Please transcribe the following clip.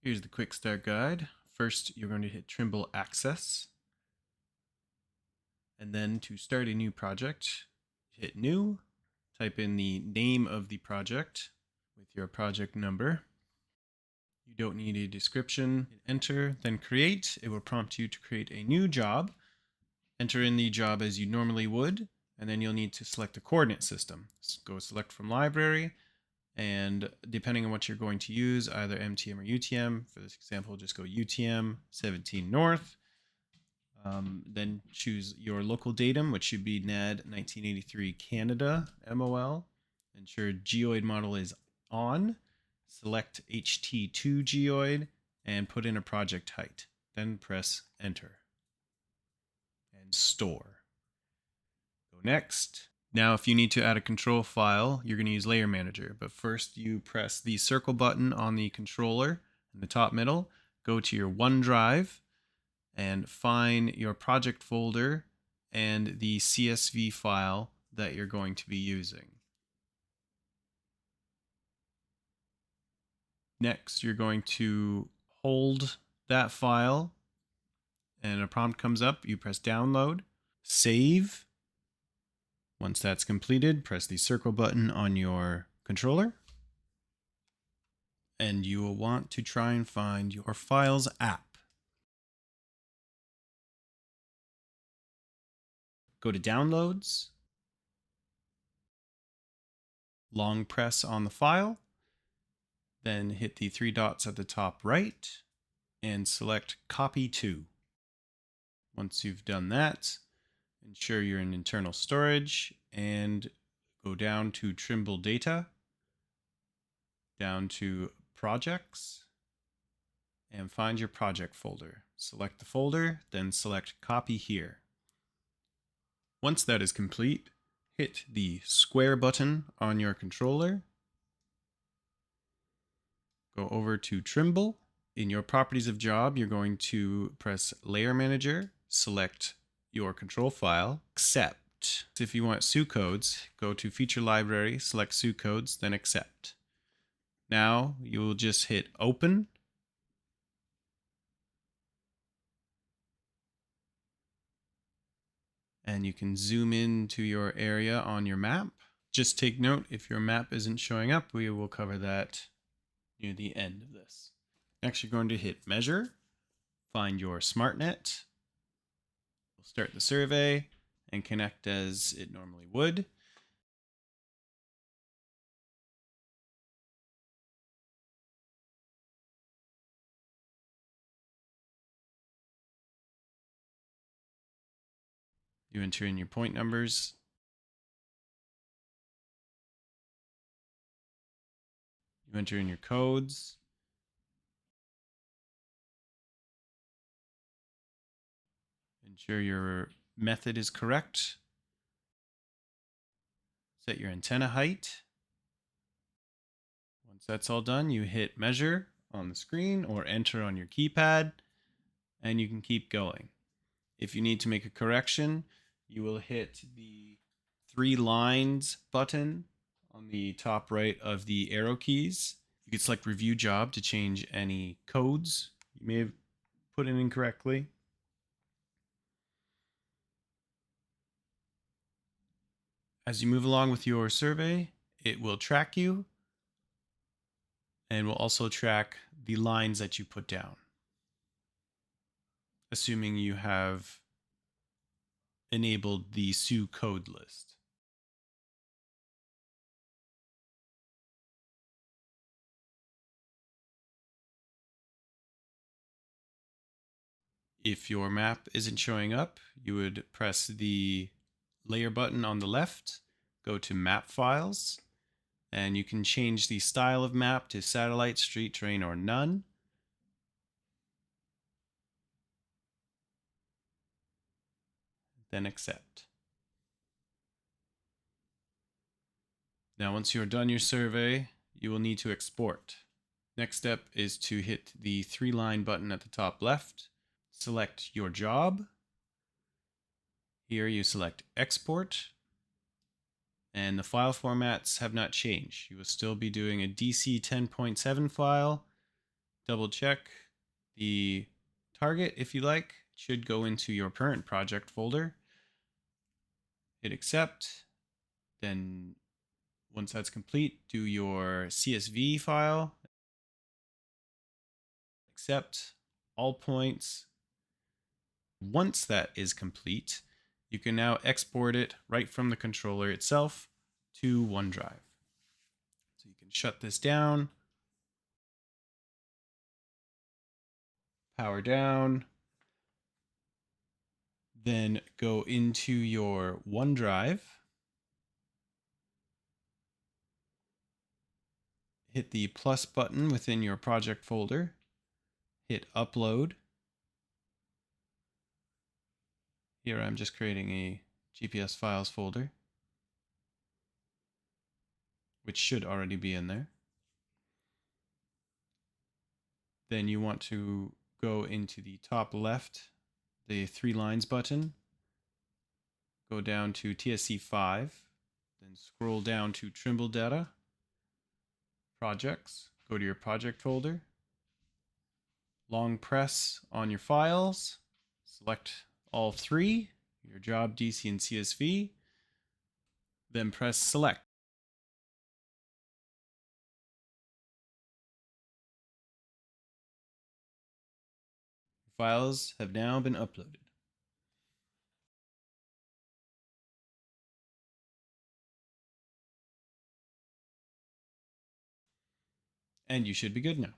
Here's the quick start guide. First, you're going to hit Trimble Access. And then to start a new project, hit New, type in the name of the project with your project number. You don't need a description. Hit Enter, then Create. It will prompt you to create a new job. Enter in the job as you normally would, and then you'll need to select a coordinate system. So go select from library, and depending on what you're going to use, either MTM or UTM. For this example, just go UTM 17 North. Then choose your local datum, which should be NAD 1983 Canada MOL. Ensure geoid model is on. Select HT2 geoid and put in a project height. Then press enter and store. Go next. Now, if you need to add a control file, you're going to use Layer Manager. But first, you press the circle button on the controller in the top middle. Go to your OneDrive and find your project folder and the CSV file that you're going to be using. Next, you're going to hold that file and a prompt comes up. You press download, save. Once that's completed, press the circle button on your controller. And you will want to try and find your Files app. Go to Downloads, long press on the file, then hit the three dots at the top right and select Copy To. Once you've done that, ensure you're in internal storage and go down to Trimble Data, down to Projects, and find your project folder. Select the folder, then select Copy Here. Once that is complete, hit the square button on your controller. Go over to Trimble. In your properties of job, you're going to press Layer Manager, select your control file, accept. If you want SU codes, go to Feature Library, select SU codes, then accept. Now you will just hit Open. And you can zoom into your area on your map. Just take note, if your map isn't showing up, we will cover that near the end of this. Next, you're going to hit Measure, find your SmartNet. We'll start the survey and connect as it normally would. You enter in your point numbers. You enter in your codes. Ensure your method is correct. Set your antenna height. Once that's all done, you hit Measure on the screen or Enter on your keypad, and you can keep going. If you need to make a correction, you will hit the 3 lines button on the top right of the arrow keys. You can select Review Job to change any codes you may have put in incorrectly. As you move along with your survey, it will track you and will also track the lines that you put down, assuming you have enabled the SU code list. If your map isn't showing up, you would press the layer button on the left, go to Map Files, and you can change the style of map to satellite, street, terrain, or none. Then accept. Now, once you're done your survey, you will need to export. Next step is to hit the 3-line button at the top left, select your job. Here you select Export, and the file formats have not changed. You will still be doing a DC 10.7 file, double check the target if you like. It should go into your parent project folder. Hit accept. Then once that's complete, do your CSV file. Accept all points. Once that is complete, you can now export it right from the controller itself to OneDrive. So you can shut this down, power down, then go into your OneDrive, hit the plus button within your project folder, hit upload. Here I'm just creating a GPS files folder, which should already be in there. Then you want to go into the top left, the 3 lines button, go down to TSC5, then scroll down to Trimble Data, Projects, go to your project folder, long press on your files, select all 3, your job, DC, and CSV, then press select. Files have now been uploaded. And you should be good now.